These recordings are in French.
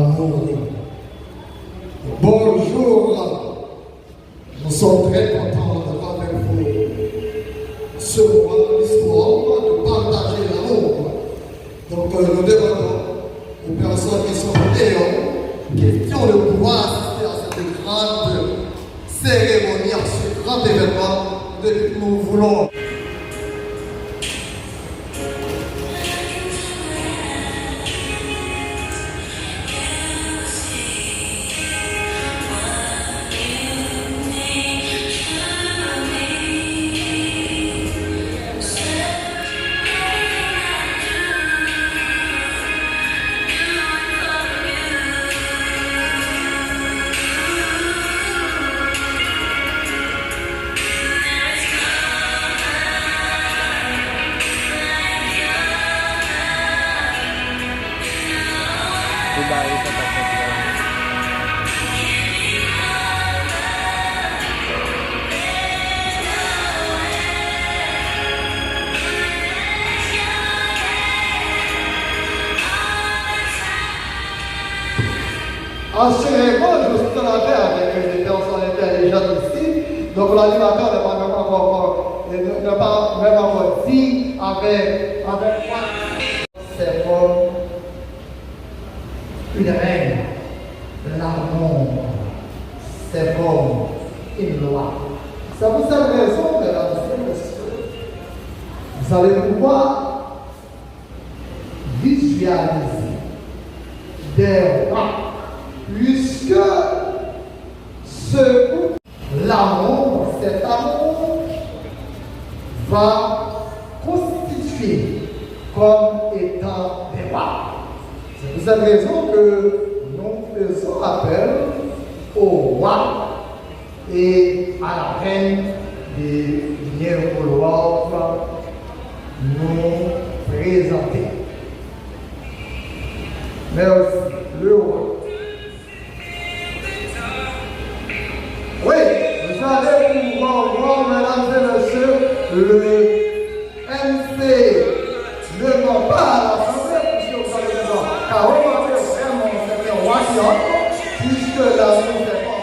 l'amour. Bonjour, nous sommes très contents d'avoir avec vous ce moment d'histoire, de partager l'amour. Donc nous demandons aux personnes qui sont venues, qui ont le pouvoir d'assister à cette grande cérémonie, à ce grand événement, nous voulons. Assurément, je suis en affaire avec des personnes intelligentes ici. Donc l'animateur n'a pas même encore dit avec quoi c'est comme une règle. L'amour, c'est comme une loi. C'est pour cette raison que vous allez pouvoir visualiser des rois. Puisque l'amour, cet amour va constituer comme étant des rois. C'est pour cette raison que nous faisons appel au roi et à la reine de venir vouloir nous présenter. Merci, le roi. Oui, vous allez pouvoir voir, mesdames et messieurs, le MC ne ment pas à l'Assemblée, puisque vous allez voir, car remarquez vraiment c'est un roi qui entre, puisque l'amour n'est pas.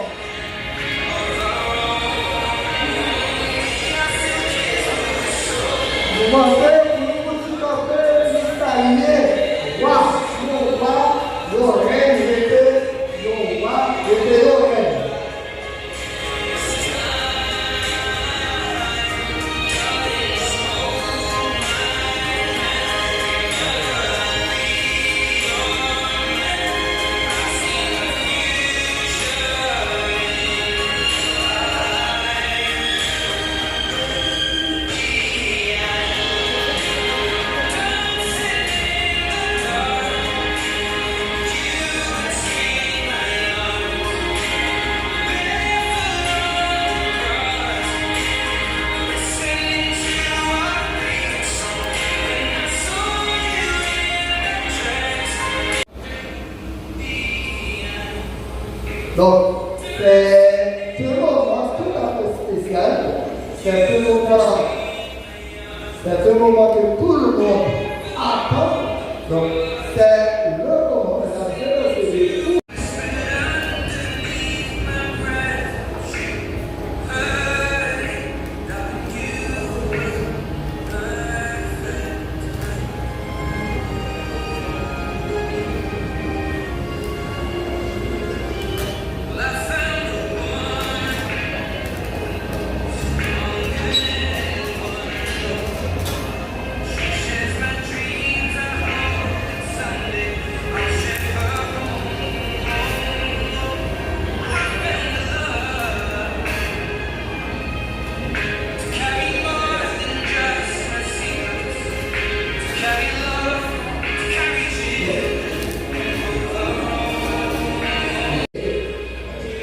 Vous voyez, vous tout à fait s'aligner, roi, le reine était, le roi était le reine. Donc, c'est un moment tout à fait spécial. C'est un moment que tout le monde attend. Donc, c'est le moment de la générosité.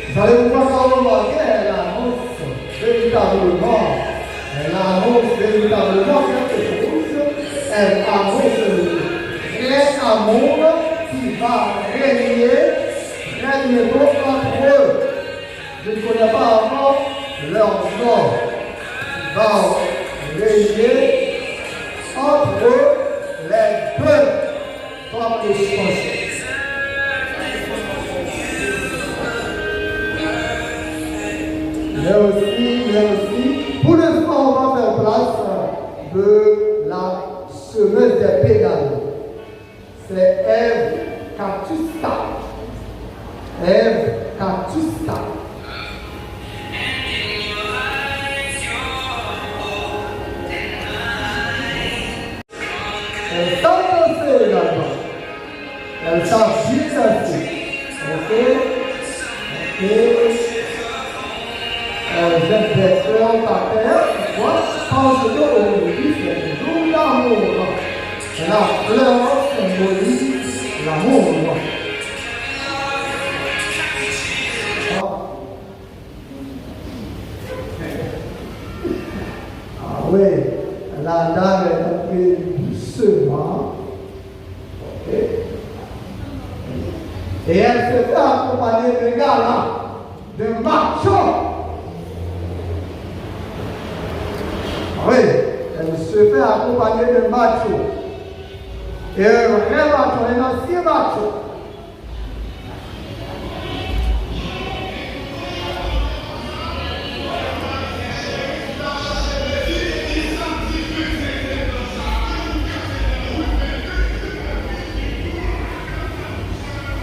Vous allez pouvoir remarquer, elle annonce véritablement quelque chose. Elle annonce le vrai amour qui va régner entre eux. Je ne connais pas encore leur nom. Qui va régner entre eux les deux comme les Français. Merci. Pour l'instant, on va faire place de la semeuse des pédales. C'est Ève Catusta. Ève Catusta. Elle t'a dansé également. Elle t'a bien dansé. Ok. J'aime des fleurs par terre. Pourquoi? Parce qu'aujourd'hui, c'est le jour de l'amour. La fleur symbolise l'amour. Ah oui, la dame est entrée doucement. Ok. Et elle se fait accompagner de gars là, de macho. Oui, elle se fait accompagner de macho. Et un vrai macho, un ancien macho.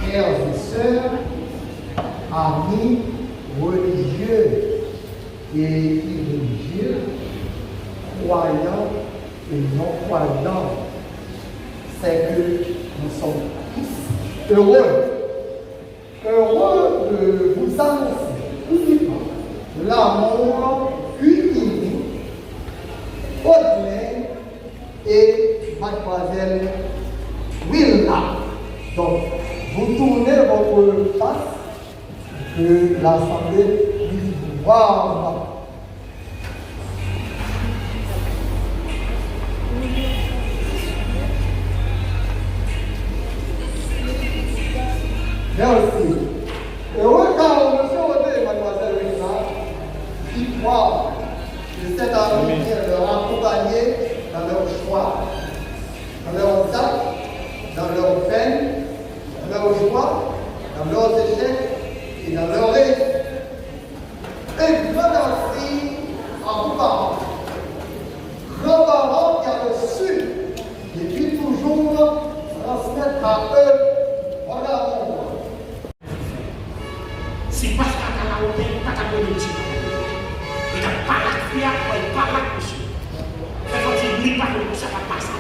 Frères et sœurs, amis religieux et irréligieux, croyants et non-croyants, c'est que nous sommes tous heureux de vous annoncer uniquement l'amour uni, Audrey et mademoiselle Willa. Donc, vous tournez votre face que l'Assemblée puisse vous voir. Merci. Heureux car monsieur Audrey et mademoiselle Willa qui croient que cet avenir leur accompagner dans leur choix, dans leurs actes, dans leurs peines, dans leurs joies, dans leurs échecs et dans leurs réussites. Et grand merci à vos parents. Grands-parents qui ont reçu depuis toujours transmettre à eux votre amour. C'est parce qu'à la hauteur, pas qu'à politique. Il n'y a pas la fière, il n'y a pas la couche. Il faut dire, il n'y a pas de ça va passer.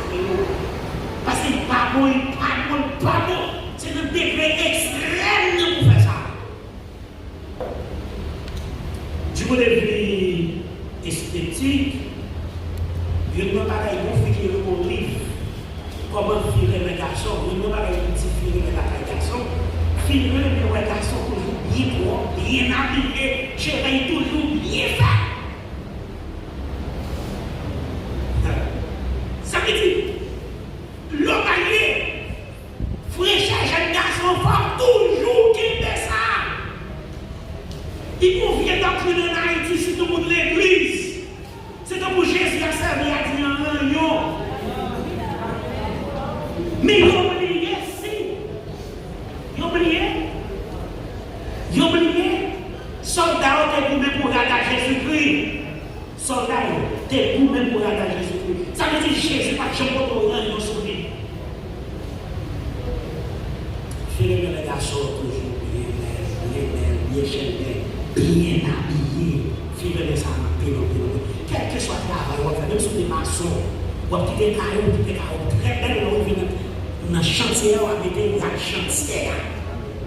Parce qu'il n'est pas bon, il n'est pas bon, il n'est pas bon. C'est un degré extrême de faire ça. Du point de vue esthétique, il y a une bataille pour faire un livre. Comment filer les garçons, il y a une bataille pour filer les garçons. Filer les garçons toujours bien propres, bien habillés, chérie toujours bien fait. Ça veut dire, l'organier, fraîcheur, jeune garçon, femme, toujours qu'il fait ça. Il convient d'entrer dans Haïti si tout le monde l'église. C'est comme Jésus a servi à dire un lion. Mais ils ont oublié, si. Ils ont oublié. Ils ont oublié. Soldats ont été pour regarder Jésus-Christ. Soldats ont été pour regarder Jésus-Christ. Ça veut dire Jésus, pas de chambre pour rien sur lui. Philippe les garçons toujours bien chéris, bien habillés. Philippe les amants, quel que soit le travail, même si des maçons, ou des cailloux, très belles, dans le chantier, on va mettre un chantier.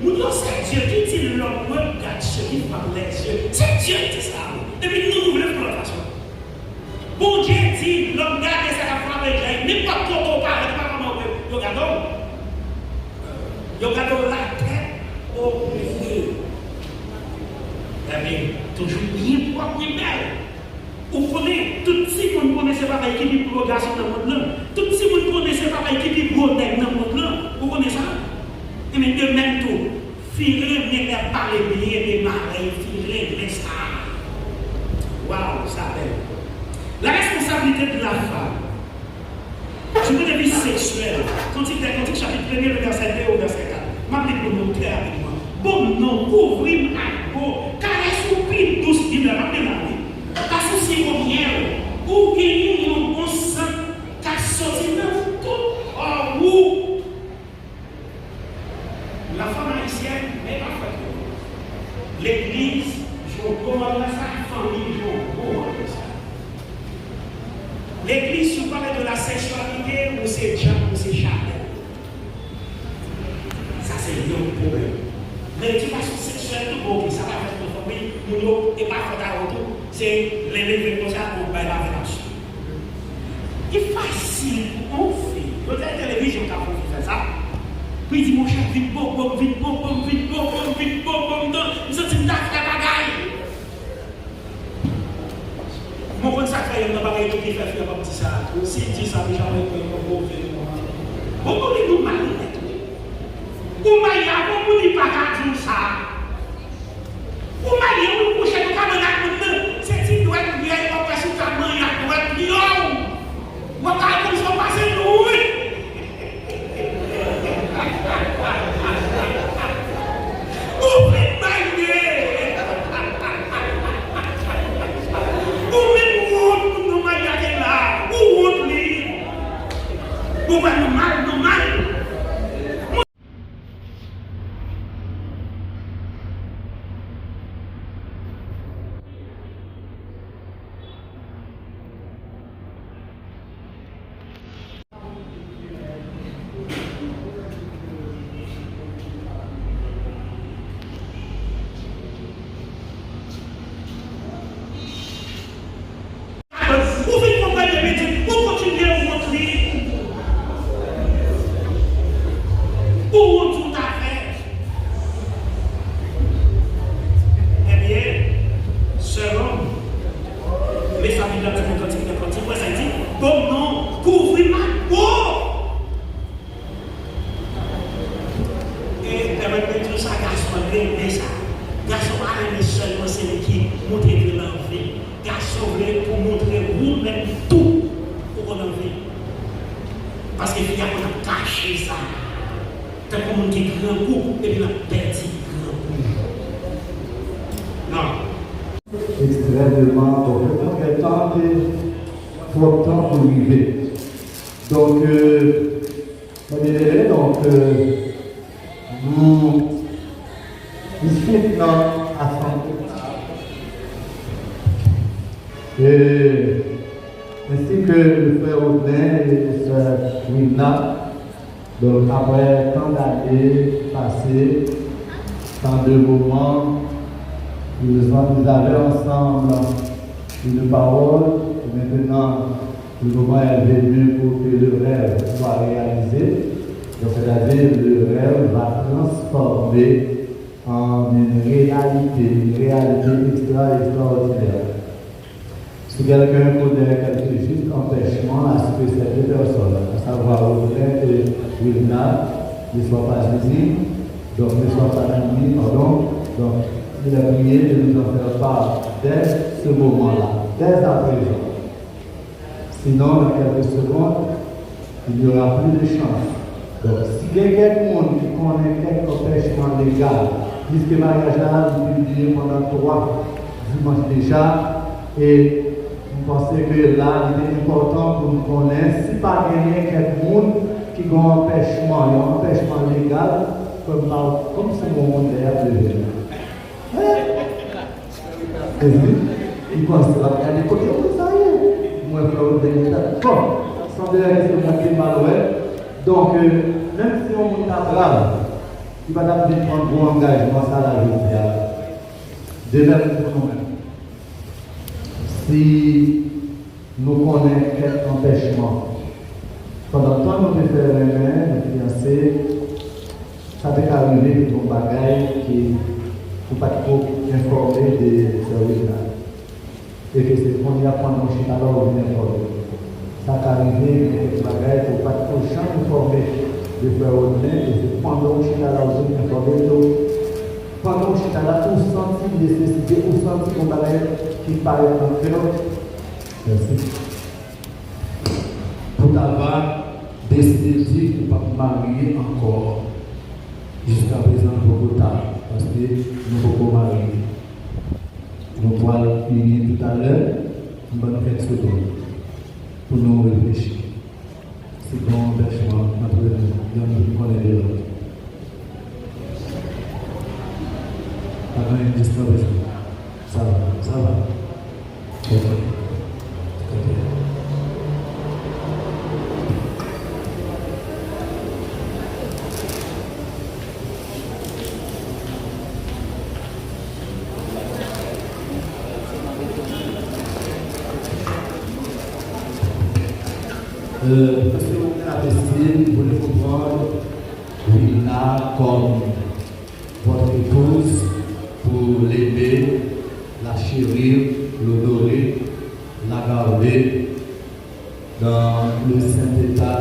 Nous disons, c'est Dieu qui dit l'homme, regarde ce qui par les yeux. C'est Dieu qui dit ça. Et puis nous voulons faire la façon. Bon Dieu dit, l'homme garde sa femme avec elle. N'est pas trop parler, pas comment on regarde. Regarde la tête au milieu. Mais toujours bien propre, bien belle. Vous connaissez, tout si vous ne connaissez pas qui dit pour le garçon dans le monde là. Tout si vous ne connaissez pas qui dit pour le nègre dans le monde là. Vous connaissez ça? Et mais de même tout, filer, bien parler bien, bien marrer, filer, bien ça. Waouh, ça belle. La responsabilité de la femme. Je veux des vies sexuelles. Cantique chapitre 1er, verset 2 au verset 4. Je vais vous montrer rapidement. Bon, non, couvrir, car elle soupire douce, là, parce que c'est combien, ou gagner un bon sang, qui sorti dans tout en haut. La femme haïtienne n'est pas faite. L'église, je recommande sa famille, je recommande ça. L'église, si vous parlez de la sexualité, ou c'est Jean, ou c'est Charles. Ça, c'est un problème. Mais l'éducation sexuelle, tout bon, ça va faire une famille, nous et pas faire à retour, c'est l'élever comme ça pour faire la relation. C'est facile pour on fait. Peut-être la télévision qui a fait ça. Puis il dit, mon cher, vite, bon, vite, bon, vite, bon, vite, bon, nous sommes une tâche de bagaille. Mon bon sacré, il n'y a pas de qui fait faire petit ça. Si il dit ça, déjà, on va faire. On peut nous marier. Ou marier, on ne dit pas qu'à dire ça. Ou marier, on couche dans le cabinet, c'est une doit être bien, on va se faire marier, on va être bien. On va comme ça passer nous. Ou bien marier. Ou même nous marier là. Ou autre libre. Ou bien nous marier. Parce qu'il y a qu'on a caché ça. Tant qu'on a dit grand coup, et puis on a perdu grand coup. Non. Extrêmement, donc le temps est trop temps pour arriver. Donc, nous discutons à et ainsi que le frère Audin et le frère Wina, donc après tant d'années passées, tant de moments, nous avons ensemble une parole, et maintenant le moment est venu pour que le rêve soit réalisé. Donc c'est-à-dire le rêve va transformer en une réalité extraordinaire. Si quelqu'un connaît quelque juste empêchement à ce que ces deux personnes, à savoir Audrey et Wilna, ne soient pas visibles, donc ne soient pas amis, pardon, donc il a prié de nous en faire part dès ce moment-là, dès à présent. Sinon, dans quelques secondes, il n'y aura plus de chance. Donc, si quelqu'un qui connaît quelque empêchement légal, puisque le mariage là, nous publié pendant 3 dimanches déjà, et vous pensez que là, il est important pour nous connaître, si pas gagner quelqu'un qui a un empêchement légal, comme ce moment d'ailleurs de venir. Il pense que la regarder côté comme ça, moi, je vais bon, sans dire que c'est mon qui malheur. Donc, même si on monte à grave, il va d'abord prendre un bon engagement, ça la vie. De même pour nous-mêmes. Si nous connaissons quelques empêchements, pendant le temps nous devons faire les mains, nous fiancés, ça peut arriver pour un bagage qui ne pas trop informer des services. Et que c'est qu'on y a pendant le chien alors on vient informer. Ça peut arriver des bagages pour pas trop informer de faire au-delà, et c'est pendant le chien alors on vient informer. Pendant le chien là, on sent une nécessité, on sent qu'on bagage qui paraît en fait. Merci. Pour avoir décidé de ne pas marier encore. Jusqu'à présent, pour tard, parce que nous ne pouvons pas marier. Nous allons finir tout à l'heure, nous allons faire ce tour pour nous réfléchir. C'est bon, berchement, entre nous connaître l'autre. Avant une disparition. Ça va. Ok. Parce que la Christine, vous voulez comprendre, Rina comme votre épouse pour l'aimer, la chérir, l'honorer, la garder dans le saint état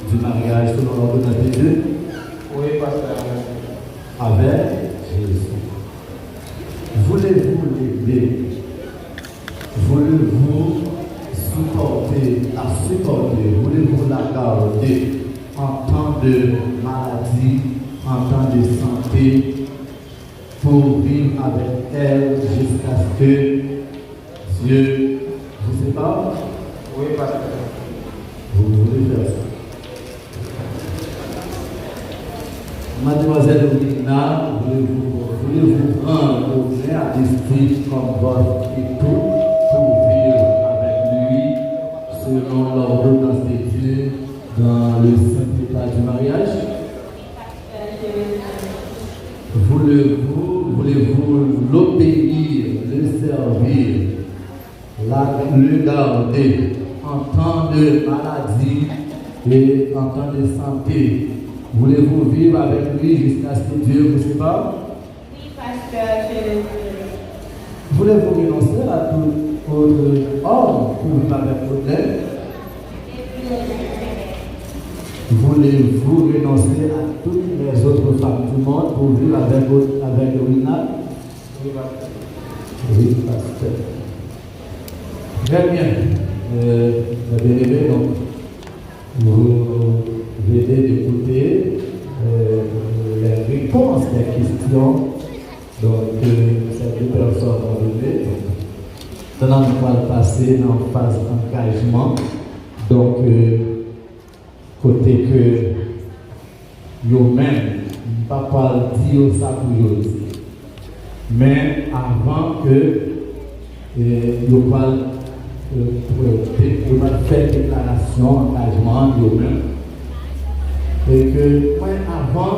du mariage selon l'ordre de Dieu. Oui, pasteur. Avec Jésus. Voulez-vous l'aimer? Voulez-vous la supporter? Voulez-vous la garder en temps de maladie, en temps de santé, pour vivre avec elle jusqu'à ce que Dieu vous sépare? Oui, pasteur. Vous voulez faire ça? Mademoiselle Rina, voulez-vous prendre au à l'esprit comme votre époux pour vivre avec lui selon l'ordonnance de Dieu dans le saint état du mariage? Voulez-vous l'obéir, le servir, le garder en temps de maladie et en temps de santé? Voulez-vous vivre avec lui jusqu'à ce que Dieu vous sépare? Oui, pasteur, je le veux. Voulez-vous renoncer à tout autre homme pour vivre avec vous? Voulez-vous renoncer à toutes les autres femmes du monde pour vivre avec Rina? Oui, pasteur. Oui, pasteur. Très bien. Mes bien-aimés, donc, vous venez d'écouter les réponses des questions ces deux personnes ont donné. Maintenant, nous allons passer dans la phase d'engagement. Donc, côté que vous-même, papa dit ça pour vous. Mais avant que vous faire déclaration, engagement, vous-même, et que moi, avant,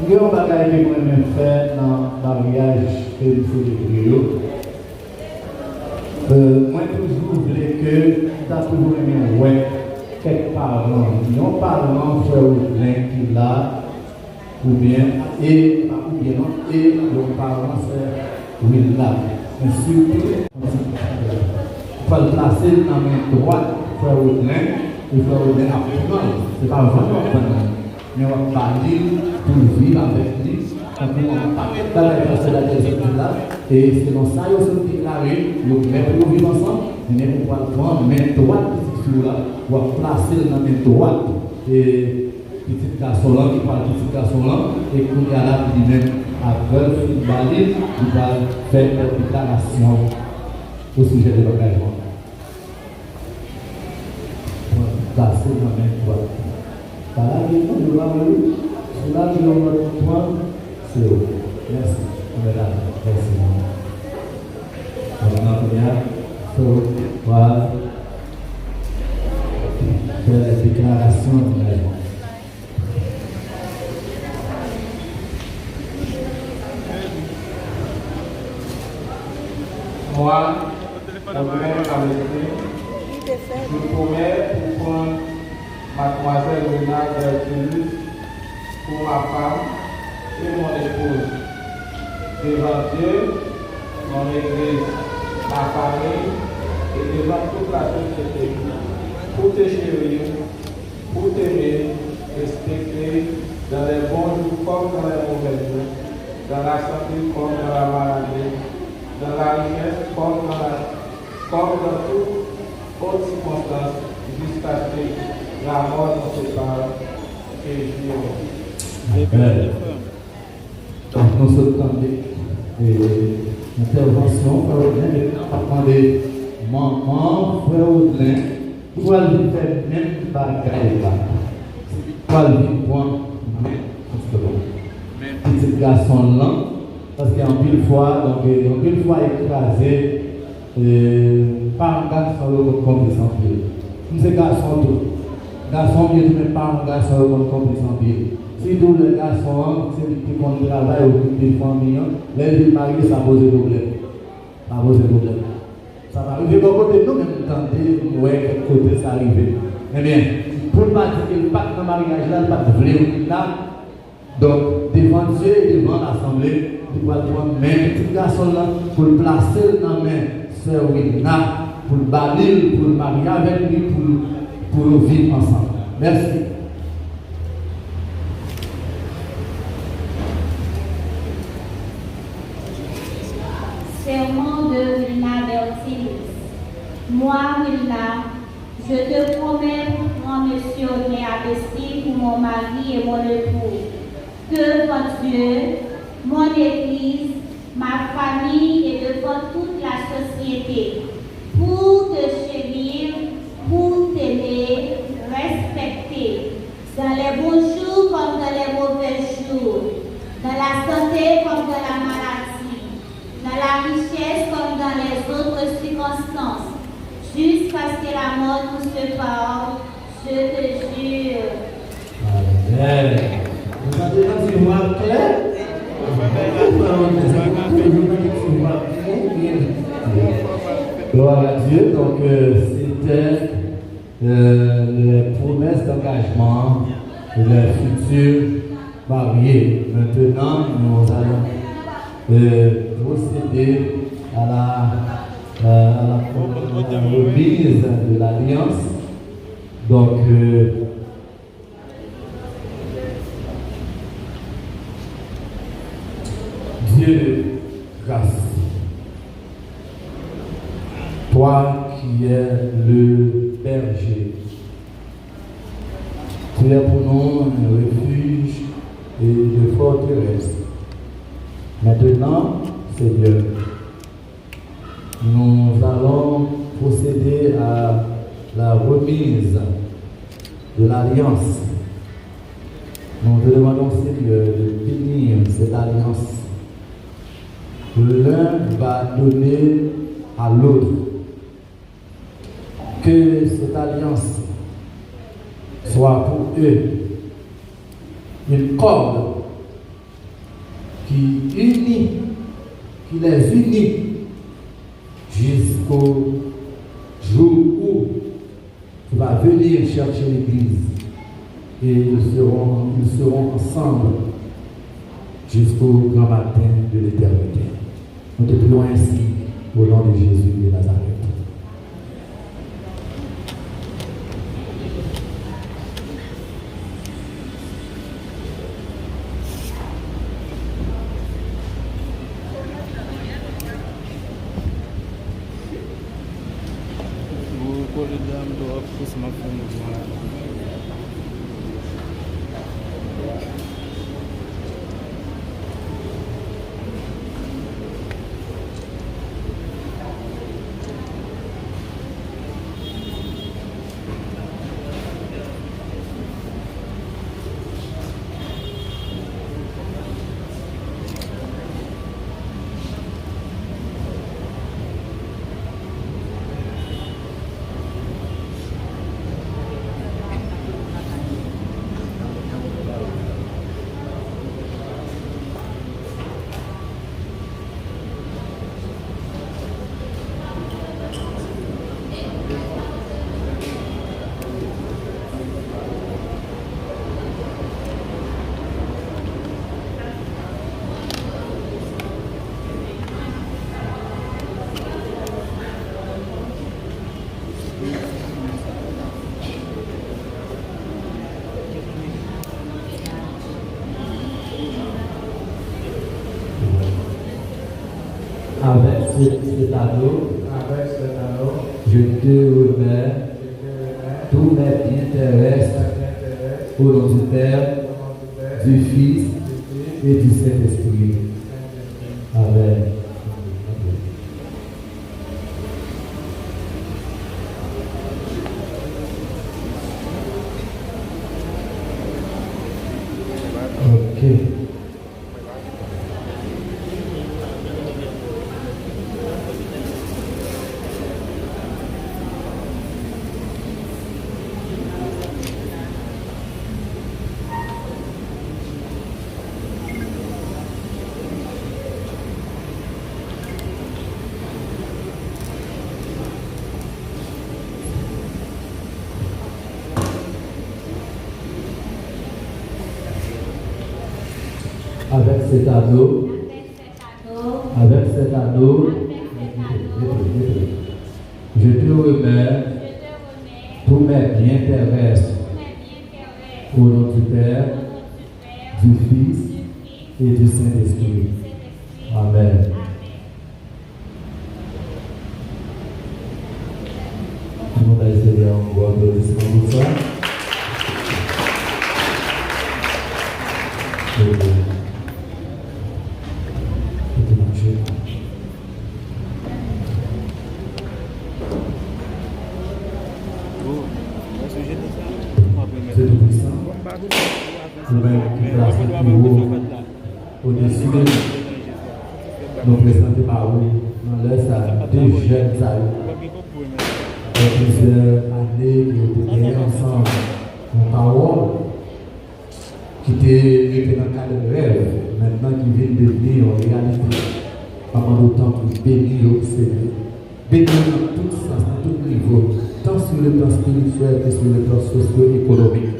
il y a un bagage que moi-même fait dans le mariage que nous faisons. Moi, toujours voulais que tu as toujours aimé, ouais, quelques parents, non parents, frère ou plein qui là, ou bien, et le parent, c'est oui là. Mais surtout, il faut le placer dans la main droite, frère ou plein, il faut le apprendre. Ce n'est pas vraiment apprendre, mais on va parler pour vivre avec lui. Quand on va dans la personne là, et c'est dans ça qu'ils sont déclarés, ils mettent pour vivre ensemble, mais on va prendre main droite, petite fille là, on va placer dans la main droite, et petit garçon là, qui parle petit garçon là, et qu'on y a là, qui même avec une balise, il va faire une déclaration au sujet de l'engagement. Placer dans la main droite. Voilà, nous allons c'est là que l'on va comprendre, c'est eux. Merci. Merci. Maintenant, il faut faire la déclaration d'engagement. Moi, je promets pour prendre mademoiselle Rina Bertulus pour ma femme et mon épouse. Devant Dieu, mon église, ma famille et devant toute la société. Pour te chérir, pour t'aimer, respecter dans les bons jours comme dans les mauvais jours, dans la santé comme dans la maladie, dans la richesse comme dans toute autre circonstance, jusqu'à ce que la mort nous sépare et Dieu. Donc, nous sommes et intervention, frère Audlin, et on va demander maman, frère Audlin, pour aller faire même bagaille là. Pour aller prendre petit garçon là, parce qu'il y a un pile fois, donc un pile fois écrasé, par un garçon comme sans pied. Nous, garçon tout. Garçon, il ne pas un garçon comme sans pied. Si tous les garçons, c'est qui font le travail au des familles, les villes mariées, ça pose problème. Ça pose problème. Ça va arriver de côté, nous même tenter, ouais, quel côté ça arrive. Eh bien, pour ne pas dire que le pacte de mariage là, le pacte de vrai, là, donc, devant Dieu et devant l'Assemblée, tu vas prendre même petit garçon là pour le placer dans la main, sœur Wina, pour le bannir, pour le marier avec lui, pour nous vivre ensemble. Merci. Serment de Wilna Bertilis. Moi, Wilna, je te promets pour moi, monsieur Néabesti, pour mon mari et mon époux, que devant Dieu, mon Église, ma famille et devant toute la société, pour te chérir, pour t'aimer, respecter, dans les bons jours comme dans les mauvais jours, dans la santé comme dans la maladie, dans la richesse comme dans les autres circonstances, jusqu'à ce que la mort nous sépare, je te jure. Amen. Vous avez un tiroir clair? Gloire à Dieu. Donc, c'était les promesses d'engagement de les futurs mariés. Maintenant, nous allons procéder à la remise de l'alliance. Donc, Dieu de grâce, toi qui es le berger, tu es pour nous un refuge et de forteresse. Maintenant, Seigneur, nous allons procéder à la remise de l'alliance. Nous te demandons, Seigneur, de bénir cette alliance. L'un va donner à l'autre. Que cette alliance soit pour eux une corde qui les unit jusqu'au jour où tu vas venir chercher l'Église et ils seront ensemble jusqu'au grand matin de l'éternité. Nous te prions ainsi au nom de Jésus de Nazareth. Avec cet anneau, je te remets tous mes biens terrestres au nom du Père, du Fils et du Saint-Esprit. Amen. cet anneau, je te remets tous mes biens terrestres au nom du Père, du Fils et du Saint-Esprit. Amen. Tout le monde a essayé en bois d'applaudissement pour ça. C'est tout puissant. Nous allons placer plus haut au-dessus de nous présenter par vous dans l'heure ça deux jeunes plusieurs années qui ont été ensemble en parole qui étaient dans le cadre de rêve maintenant qui viennent devenir en réalité pendant le temps pour bénir observer bénir dans tout sens, dans tout niveau tant sur le plan spirituel que sur le plan socio-économique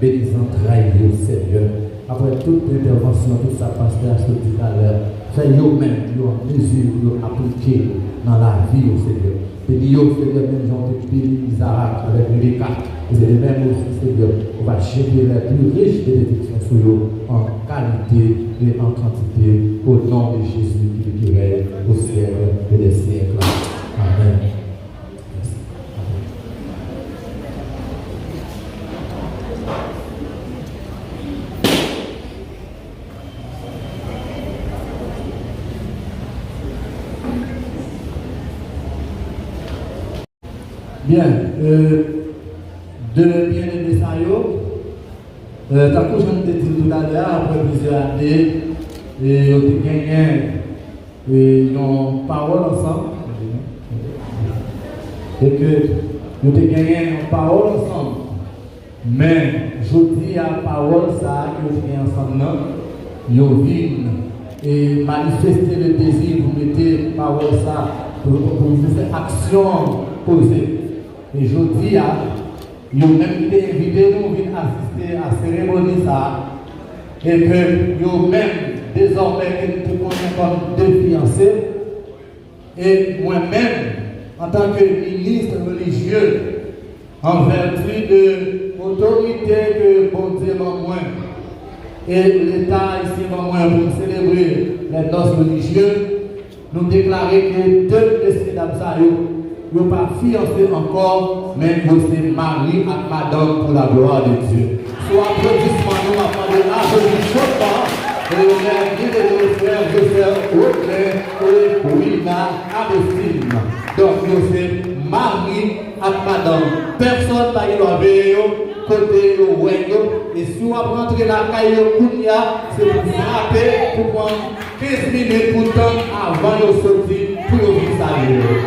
bénissant travailler au Seigneur après toute intervention tout ça pasteur ce tout à l'heure fait eux-mêmes en mesure de appliquer dans la vie au Seigneur. Bénis au Seigneur, même gens qui bénissent Isaac avec les cartes. Et c'est les mêmes aussi, Seigneur. On va jeter les plus riches bénédictions sur eux en qualité et en quantité au nom de Jésus qui règne au siècle et des siècles. Amen. Bien, de bien-aimés ça tant que je te dis tout à l'heure, après plusieurs années, et on a gagné une parole ensemble, et que nous avons gagné une parole ensemble, mais je dis à la parole ça, que nous avons ensemble, nous vivons et manifester le désir, vous mettez parole ça, pour faire action posée. Et je dis à nous même qui invité nous à assister à la cérémonie ça et que nous même désormais que nous connaissons comme deux fiancés et moi-même en tant que ministre religieux en vertu de l'autorité que bon Dieu m'a moins et l'État ici m'a moins pour célébrer les noces religieuses, nous déclarons que deux messieurs d'Absaïo ne sont pas fiancés encore, mais nous sommes mariés à madame pour la gloire de Dieu. Soit applaudissement, nous avons de l'applaudissement, et nous avons nos frères et sœurs, Audrey, Wina, Abestine. Donc nous sommes mariés à madame. Personne n'a eu le côté au Wengo, et si on rentre la caille au Kounia, c'est pour frapper, pour prendre 15 minutes pour temps avant de sortir pour nous saluer.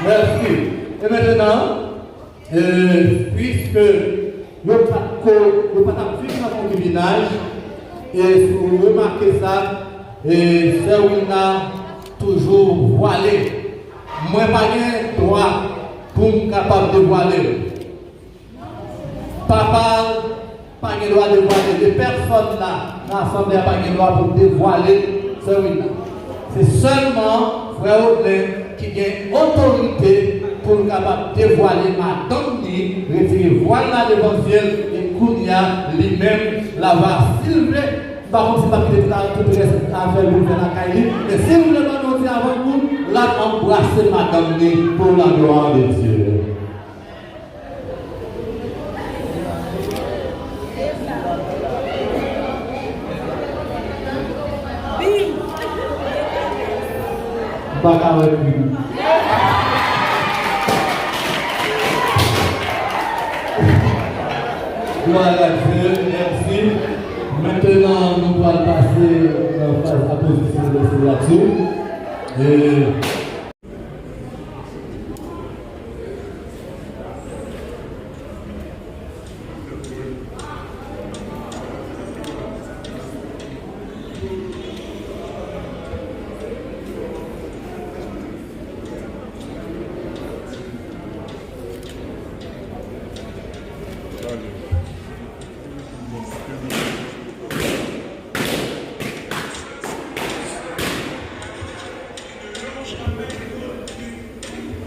Merci. Et maintenant, puisque nous n'avons pas de dans le concubinage, et si vous remarquez ça, Sœur Wina toujours voilée. Moi, je n'ai pas de droit pour être capable de voiler. Papa n'a pas le droit de voiler. Les personnes là, dans l'Assemblée, n'ont pas le droit pour dévoiler Sœur Wina. C'est seulement Frère Audrey qui a autorité pour être capable de dévoiler Madame Ni, retirer voilà l'évangile et Kounia lui-même la va silver. Par contre, c'est pas qu'il est tout le reste à faire pour faire la caille. Mais si vous voulez m'annoncer avant vous, là, embrassez Madame Ni pour la gloire de Dieu. Pas avec lui. Gloire à Dieu, merci. Maintenant, nous allons passer en phase à position de célébration.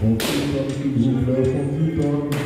On peut pas, s'il vous plaît, on dit pas.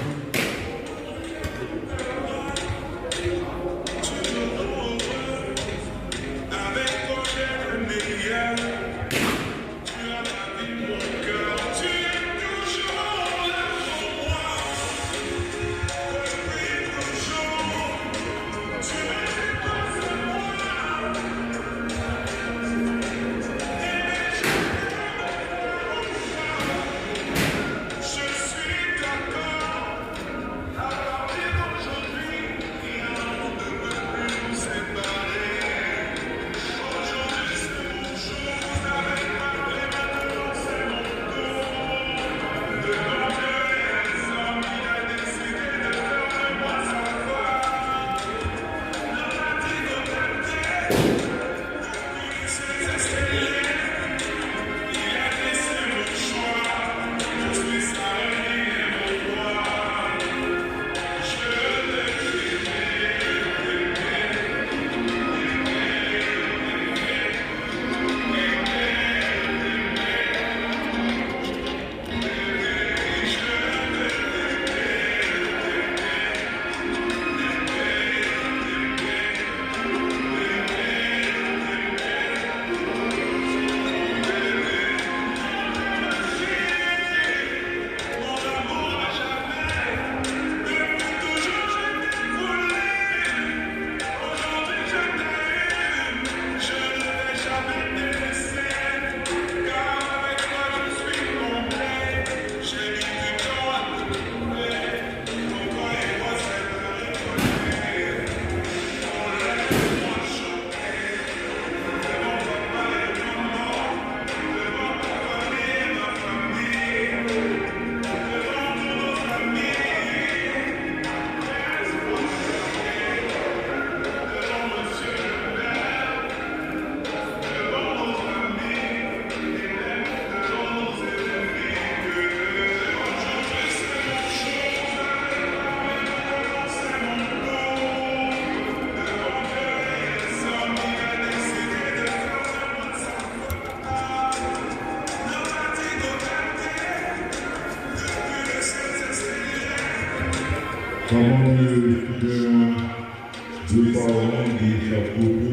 Comment deux parents de chaque côté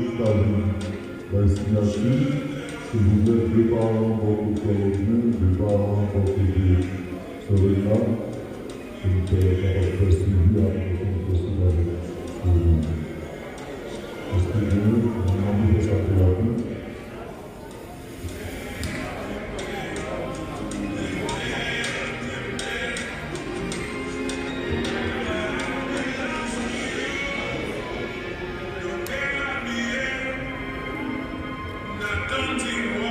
la signature, si vous êtes deux parents pour deux parents pour côté Serena, c'est un suivi à est-ce que vous demandez de s'appeler Don't